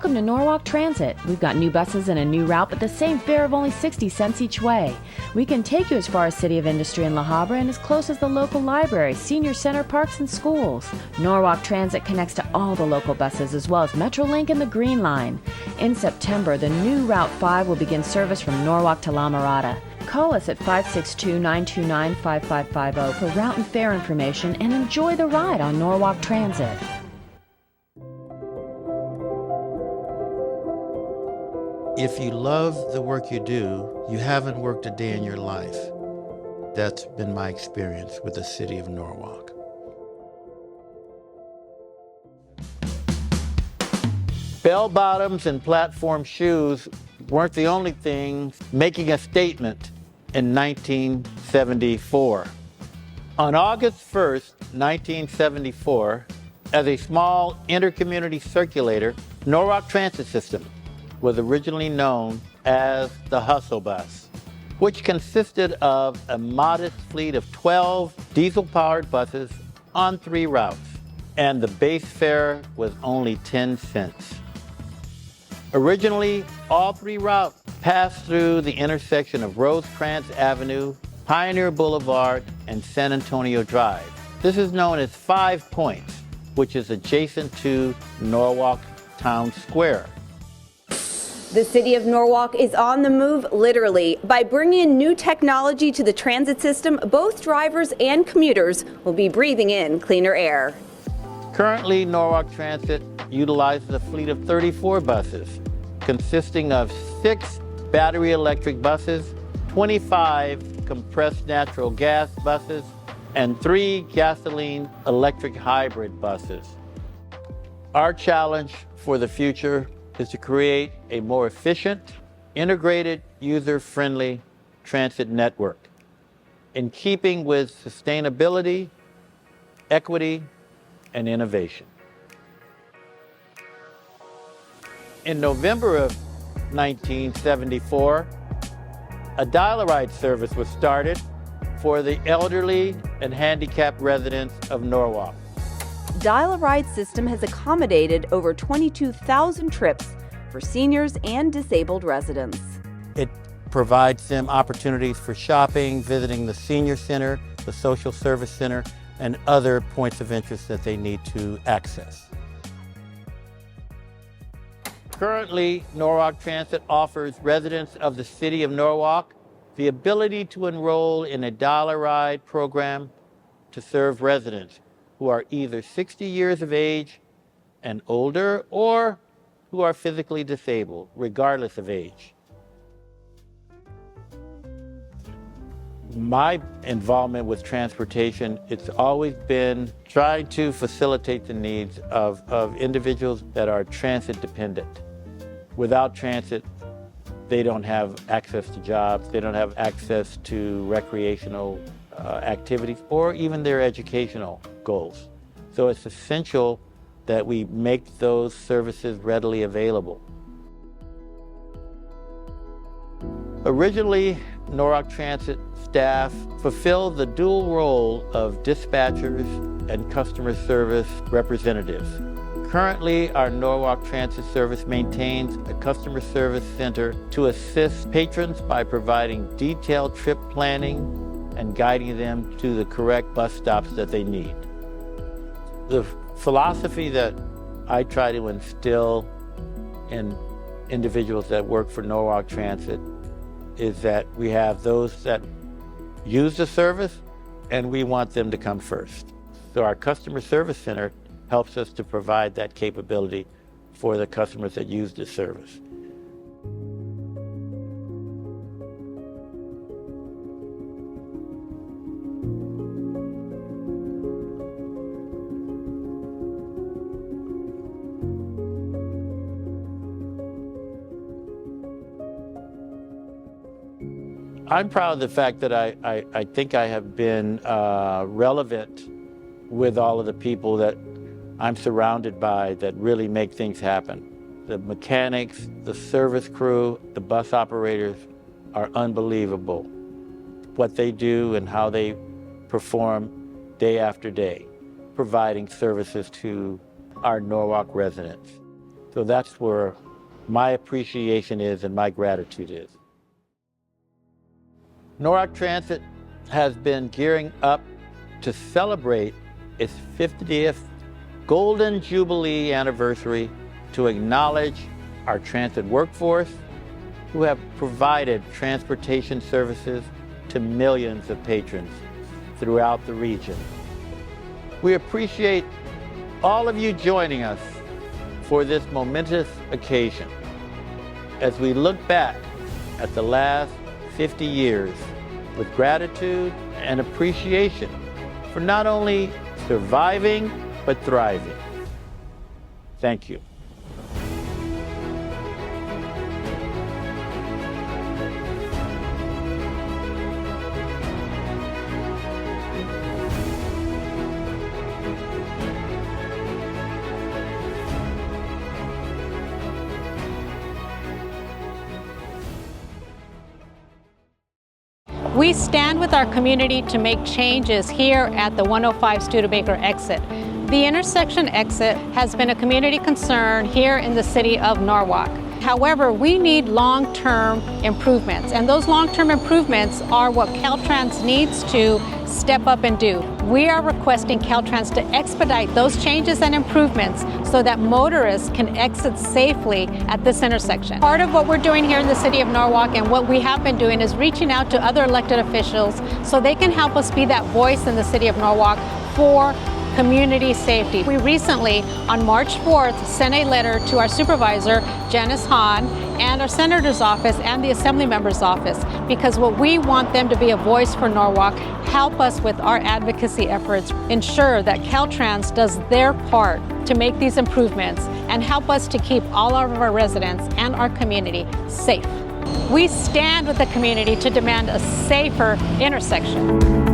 Welcome to Norwalk Transit. We've got new buses and a new route, but the same fare of only 60 cents each way. We can take you as far as City of Industry and La Habra and as close as the local library, senior center, parks, and schools. Norwalk Transit connects to all the local buses as well as Metrolink and the Green Line. In September, the new Route 5 will begin service from Norwalk to La Mirada. Call us at 562-929-5550 for route and fare information and enjoy the ride on Norwalk Transit. If you love the work you do, you haven't worked a day in your life. That's been my experience with the City of Norwalk. Bell-bottoms and platform shoes weren't the only things making a statement in 1974. On August 1st, 1974, as a small intercommunity circulator, Norwalk Transit System was originally known as the Hustle Bus, which consisted of a modest fleet of 12 diesel-powered buses on 3 routes, and the base fare was only 10 cents. Originally, all 3 routes passed through the intersection of Rosecrans Avenue, Pioneer Boulevard, and San Antonio Drive. This is known as 5 Points, which is adjacent to Norwalk Town Square. The City of Norwalk is on the move, literally. By bringing in new technology to the transit system, both drivers and commuters will be breathing in cleaner air. Currently, Norwalk Transit utilizes a fleet of 34 buses, consisting of 6 battery electric buses, 25 compressed natural gas buses, and 3 gasoline electric hybrid buses. Our challenge for the future is to create a more efficient, integrated, user-friendly transit network in keeping with sustainability, equity, and innovation. In November of 1974, a dial-a-ride service was started for the elderly and handicapped residents of Norwalk. Dial-a-ride system has accommodated over 22,000 trips for seniors and disabled residents. It provides them opportunities for shopping, visiting the senior center, the social service center, and other points of interest that they need to access. Currently, Norwalk Transit offers residents of the City of Norwalk the ability to enroll in a dial-a-ride program to serve residents who are either 60 years of age and older or who are physically disabled, regardless of age. My involvement with transportation, it's always been trying to facilitate the needs of individuals that are transit dependent. Without transit, they don't have access to jobs, they don't have access to recreational activities, or even their educational goals. So it's essential that we make those services readily available. Originally, Norwalk Transit staff fulfilled the dual role of dispatchers and customer service representatives. Currently, our Norwalk Transit Service maintains a customer service center to assist patrons by providing detailed trip planning and guiding them to the correct bus stops that they need. The philosophy that I try to instill in individuals that work for Norwalk Transit is that we have those that use the service and we want them to come first. So our customer service center helps us to provide that capability for the customers that use the service. I'm proud of the fact that I think I have been relevant with all of the people that I'm surrounded by that really make things happen. The mechanics, the service crew, the bus operators are unbelievable. What they do and how they perform day after day, providing services to our Norwalk residents. So that's where my appreciation is and my gratitude is. Norwalk Transit has been gearing up to celebrate its 50th Golden Jubilee anniversary to acknowledge our transit workforce who have provided transportation services to millions of patrons throughout the region. We appreciate all of you joining us for this momentous occasion as we look back at the last 50 years with gratitude and appreciation for not only surviving but thriving. Thank you. We stand with our community to make changes here at the 105 Studebaker exit. The intersection exit has been a community concern here in the city of Norwalk. However, we need long-term improvements, and those long-term improvements are what Caltrans needs to step up and do. We are requesting Caltrans to expedite those changes and improvements so that motorists can exit safely at this intersection. Part of what we're doing here in the city of Norwalk and what we have been doing is reaching out to other elected officials so they can help us be that voice in the city of Norwalk for community safety. We recently, on March 4th, sent a letter to our supervisor, Janice Hahn, and our senator's office and the assembly member's office, because what we want them to be a voice for Norwalk, help us with our advocacy efforts, ensure that Caltrans does their part to make these improvements, and help us to keep all of our residents and our community safe. We stand with the community to demand a safer intersection.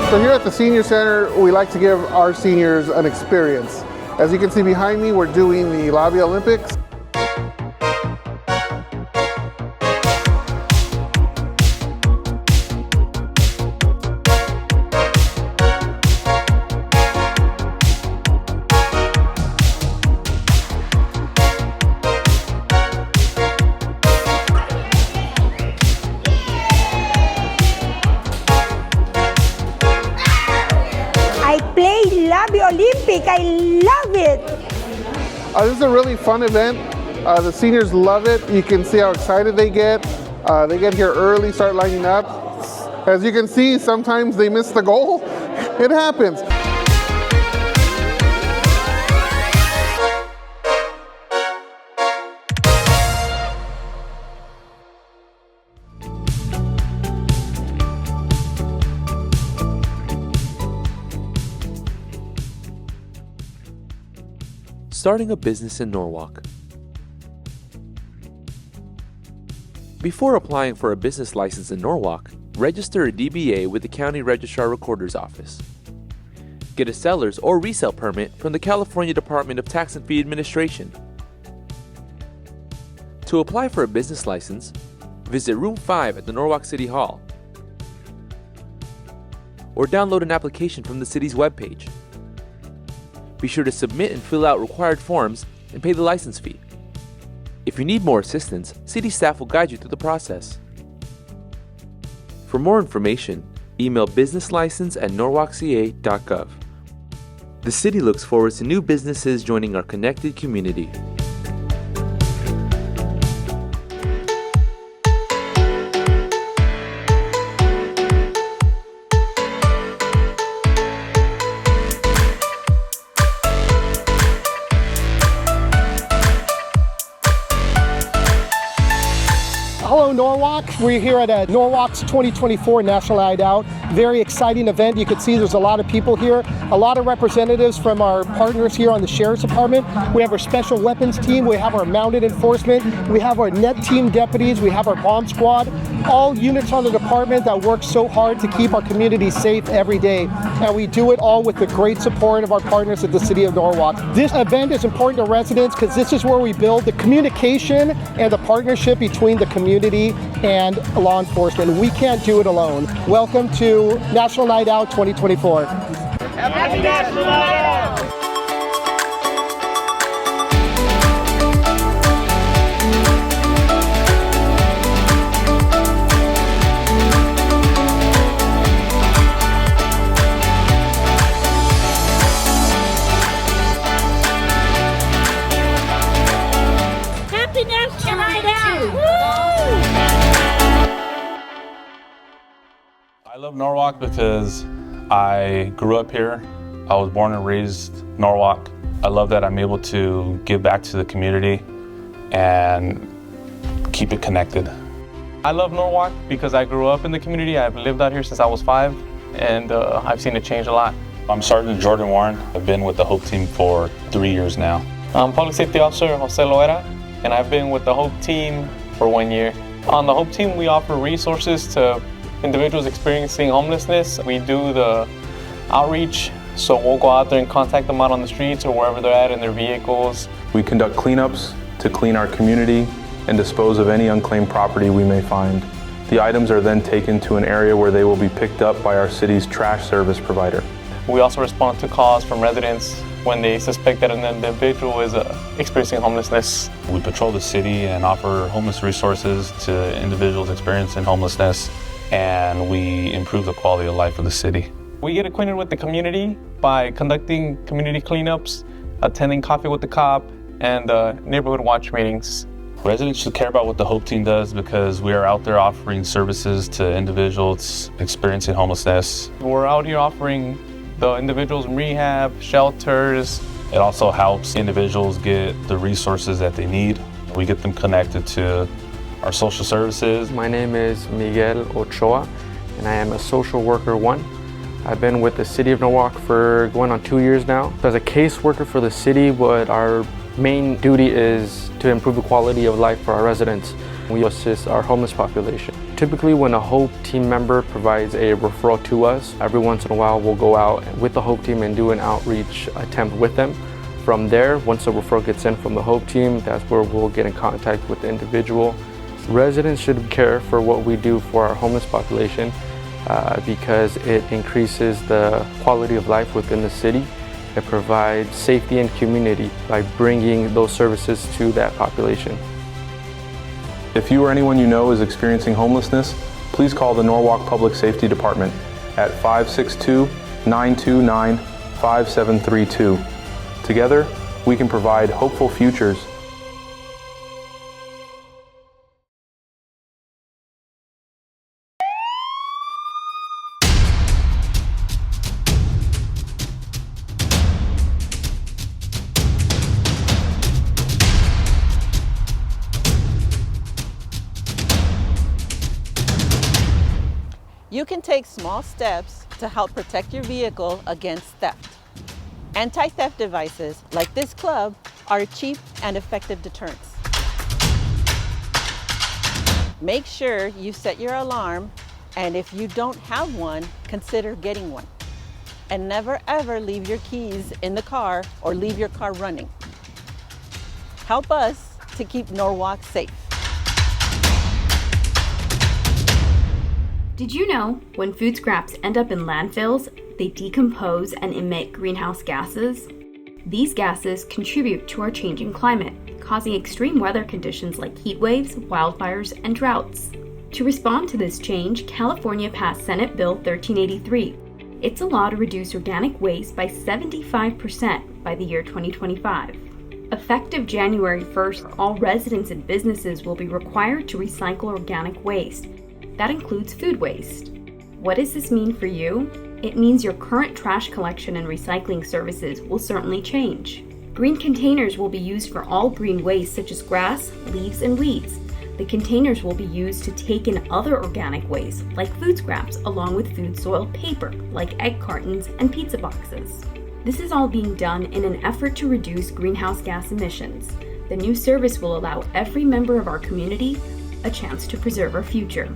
So here at the Senior Center, we like to give our seniors an experience. As you can see behind me, we're doing the Lobby Olympics. Olympic. I love it. This is a really fun event. The seniors love it. You can see how excited they get. They get here early, start lining up. As you can see, sometimes they miss the goal. It happens. Starting a business in Norwalk. Before applying for a business license in Norwalk, register a DBA with the County Registrar Recorder's Office. Get a seller's or resale permit from the California Department of Tax and Fee Administration. To apply for a business license, visit Room 5 at the Norwalk City Hall, or download an application from the city's webpage. Be sure to submit and fill out required forms and pay the license fee. If you need more assistance, city staff will guide you through the process. For more information, email businesslicense@norwalkca.gov. The city looks forward to new businesses joining our connected community. Hello Norwalk, we're here at Norwalk's 2024 National Night Out. Very exciting event. You can see there's a lot of people here, a lot of representatives from our partners here on the Sheriff's Department. We have our Special Weapons team, we have our Mounted Enforcement, we have our net team deputies, we have our bomb squad, all units on the department that work so hard to keep our community safe every day. And we do it all with the great support of our partners at the City of Norwalk. This event is important to residents because this is where we build the communication and the partnership between the community and law enforcement. We can't do it alone. Welcome to National Night Out 2024. Happy National Night Out! Happy National Night Out! I love Norwalk because I grew up here. I was born and raised Norwalk. I love that I'm able to give back to the community and keep it connected. I love Norwalk because I grew up in the community. I've lived out here since I was 5, and I've seen it change a lot. I'm Sergeant Jordan Warren. I've been with the Hope Team for 3 years now. I'm Public Safety Officer Jose Loera, and I've been with the Hope Team for 1 year. On the Hope Team, we offer resources to individuals experiencing homelessness. We do the outreach, so we'll go out there and contact them out on the streets or wherever they're at in their vehicles. We conduct cleanups to clean our community and dispose of any unclaimed property we may find. The items are then taken to an area where they will be picked up by our city's trash service provider. We also respond to calls from residents when they suspect that an individual is experiencing homelessness. We patrol the city and offer homeless resources to individuals experiencing homelessness, and we improve the quality of life of the city. We get acquainted with the community by conducting community cleanups, attending Coffee with the Cop, and neighborhood watch meetings. Residents should care about what the Hope Team does because we are out there offering services to individuals experiencing homelessness. We're out here offering the individuals in rehab, shelters. It also helps individuals get the resources that they need. We get them connected to our social services. My name is Miguel Ochoa, and I am a social worker 1. I've been with the City of Norwalk for going on 2 years now. As a caseworker for the city, what our main duty is to improve the quality of life for our residents. We assist our homeless population. Typically, when a Hope Team member provides a referral to us, every once in a while we'll go out with the Hope Team and do an outreach attempt with them. From there, once the referral gets in from the Hope Team, that's where we'll get in contact with the individual. Residents should care for what we do for our homeless population because it increases the quality of life within the city. It provides safety and community by bringing those services to that population. If you or anyone you know is experiencing homelessness, please call the Norwalk Public Safety Department at 562-929-5732. Together, we can provide hopeful futures. You can take small steps to help protect your vehicle against theft. Anti-theft devices like this club are a cheap and effective deterrents. Make sure you set your alarm, and if you don't have one, consider getting one. And never ever leave your keys in the car or leave your car running. Help us to keep Norwalk safe. Did you know when food scraps end up in landfills, they decompose and emit greenhouse gases? These gases contribute to our changing climate, causing extreme weather conditions like heat waves, wildfires, and droughts. To respond to this change, California passed Senate Bill 1383. It's a law to reduce organic waste by 75% by the year 2025. Effective January 1st, all residents and businesses will be required to recycle organic waste. That includes food waste. What does this mean for you? It means your current trash collection and recycling services will certainly change. Green containers will be used for all green waste such as grass, leaves, and weeds. The containers will be used to take in other organic waste like food scraps along with food soil paper like egg cartons and pizza boxes. This is all being done in an effort to reduce greenhouse gas emissions. The new service will allow every member of our community a chance to preserve our future.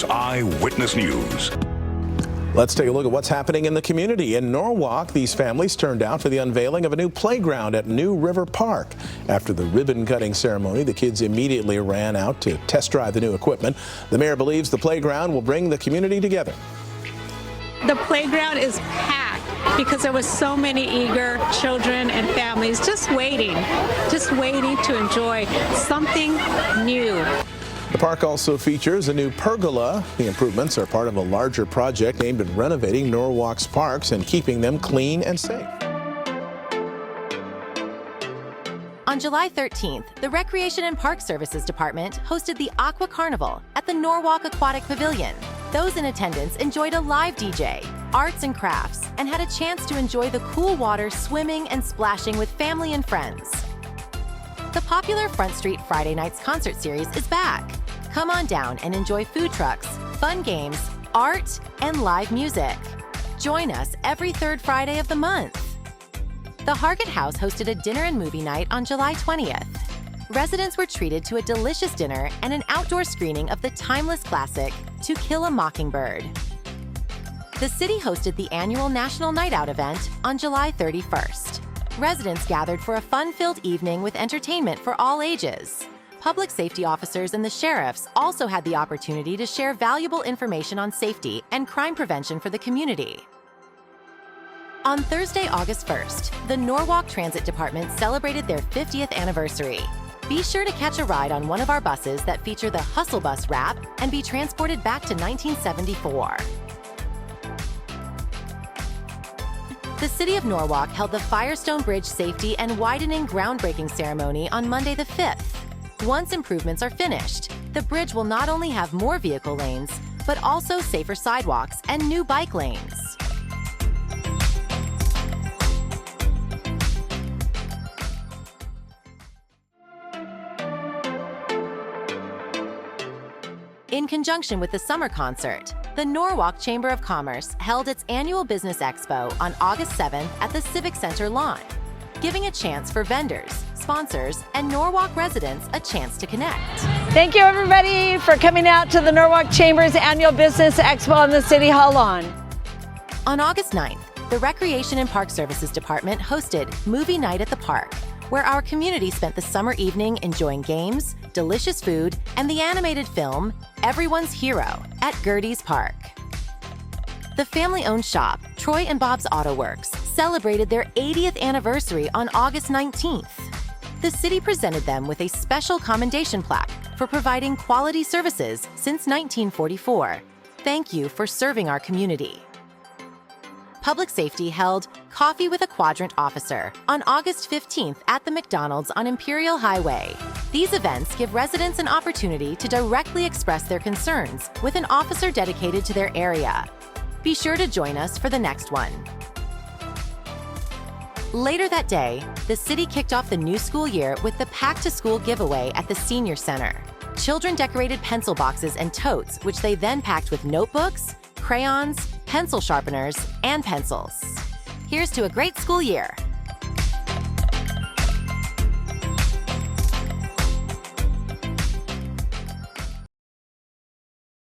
Eyewitness News. Let's take a look at what's happening in the community. In Norwalk, these families turned out for the unveiling of a new playground at New River Park. After the ribbon-cutting ceremony, the kids immediately ran out to test drive the new equipment. The mayor believes the playground will bring the community together. The playground is packed because there was so many eager children and families just waiting to enjoy something new. The park also features a new pergola. The improvements are part of a larger project aimed at renovating Norwalk's parks and keeping them clean and safe. On July 13th, the Recreation and Park Services Department hosted the Aqua Carnival at the Norwalk Aquatic Pavilion. Those in attendance enjoyed a live DJ, arts and crafts, and had a chance to enjoy the cool water swimming and splashing with family and friends. The popular Front Street Friday Nights concert series is back. Come on down and enjoy food trucks, fun games, art, and live music. Join us every third Friday of the month. The Hargett House hosted a dinner and movie night on July 20th. Residents were treated to a delicious dinner and an outdoor screening of the timeless classic, To Kill a Mockingbird. The city hosted the annual National Night Out event on July 31st. Residents gathered for a fun-filled evening with entertainment for all ages. Public safety officers and the sheriffs also had the opportunity to share valuable information on safety and crime prevention for the community. On Thursday, August 1st, the Norwalk Transit Department celebrated their 50th anniversary. Be sure to catch a ride on one of our buses that feature the Hustle Bus wrap and be transported back to 1974. The City of Norwalk held the Firestone Bridge Safety and Widening Groundbreaking Ceremony on Monday the 5th. Once improvements are finished, the bridge will not only have more vehicle lanes, but also safer sidewalks and new bike lanes. In conjunction with the summer concert, the Norwalk Chamber of Commerce held its annual Business Expo on August 7th at the Civic Center lawn, giving a chance for vendors, sponsors, and Norwalk residents a chance to connect. Thank you, everybody, for coming out to the Norwalk Chamber's annual Business Expo on the City Hall lawn. On August 9th, the Recreation and Park Services Department hosted Movie Night at the Park, where our community spent the summer evening enjoying games, delicious food, and the animated film Everyone's Hero at Gertie's Park. The family-owned shop, Troy and Bob's Auto Works, celebrated their 80th anniversary on August 19th. The city presented them with a special commendation plaque for providing quality services since 1944. Thank you for serving our community. Public Safety held Coffee with a Quadrant Officer on August 15th at the McDonald's on Imperial Highway. These events give residents an opportunity to directly express their concerns with an officer dedicated to their area. Be sure to join us for the next one. Later that day, the city kicked off the new school year with the Pack to School giveaway at the Senior Center. Children decorated pencil boxes and totes, which they then packed with notebooks, crayons, pencil sharpeners, and pencils. Here's to a great school year.